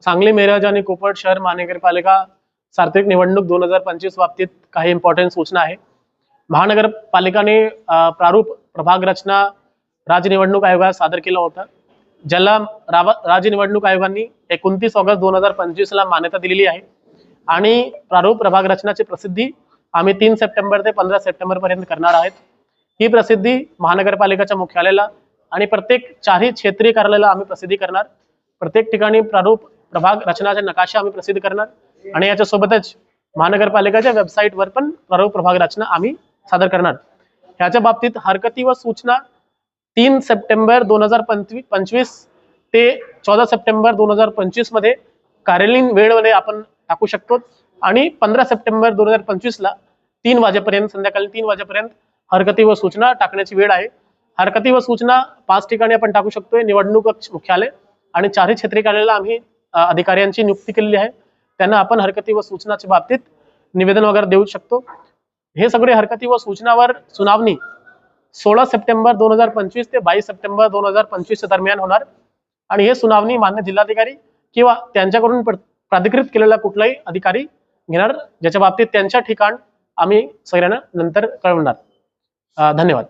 सांगली मिरज आणि कोपड शहर महानगरपालिका सार्वत्रिक निवडणूक 2025 बाबतीत काही इम्पॉर्टंट सूचना आहे। महानगरपालिकाने प्रारूप प्रभाग रचना राज्य निवडणूक आयोगास सादर केला होता, ज्याला राज्य निवडणूक आयोगाने 29 ऑगस्ट 2025 ला मान्यता दिलेली आहे आणि प्रारूप प्रभाग रचनाची प्रसिद्धी आम्ही 3 सप्टेंबर ते 15 सप्टेंबर पर्यंत करणार आहोत। ही प्रसिद्धी महानगरपालिकेच्या मुख्यालयाला आणि प्रत्येक 4 क्षेत्रीय कार्यालयाला आम्ही प्रसिद्धी करणार। प्रत्येक ठिकाणी प्रारूप प्रभाग रचनाचे नकाशे आम्ही प्रसिद्ध करणार आणि याच्या सोबतच महानगरपालिकेच्या वेबसाईटवर पण प्रारूप प्रभाग रचना आम्ही सादर करणार। याच्या बाबतीत हरकती व सूचना 3 सप्टेंबर 2025 ते 14 सप्टेंबर 2025 मध्ये कार्यालयीन वेळेमध्ये आपण टाकू शकतो आणि 15 सप्टेंबर 2025 ला 3 वाजेपर्यंत, संध्याकाळी 3 वाजेपर्यंत हरकती व सूचना टाकण्याची वेळ आहे। हरकती व सूचना 5 ठिकाणी आपण टाकू शकतोय, निवडणूक मुख्यालय आणि 4 क्षेत्रीय कार्यालयाला आम्ही अधिकाऱ्यांची नियुक्ती केलेली आहे, त्यांना आपण हरकती व सूचनाच्या बाबतीत निवेदन वगैरे देऊ शकतो। हे सगळे हरकती व सूचनावर सुनावणी 16 सप्टेंबर 2025 ते 22 सप्टेंबर 2025 दरम्यान होणार आणि हे सुनावणी मान्य जिल्हाधिकारी किंवा त्यांच्याकडून प्राधिकृत केलेला कुठलाही अधिकारी घेणार, ज्याच्या बाबतीत त्यांच्या ठिकाण आम्ही सगळ्यांना नंतर कळवणार। धन्यवाद।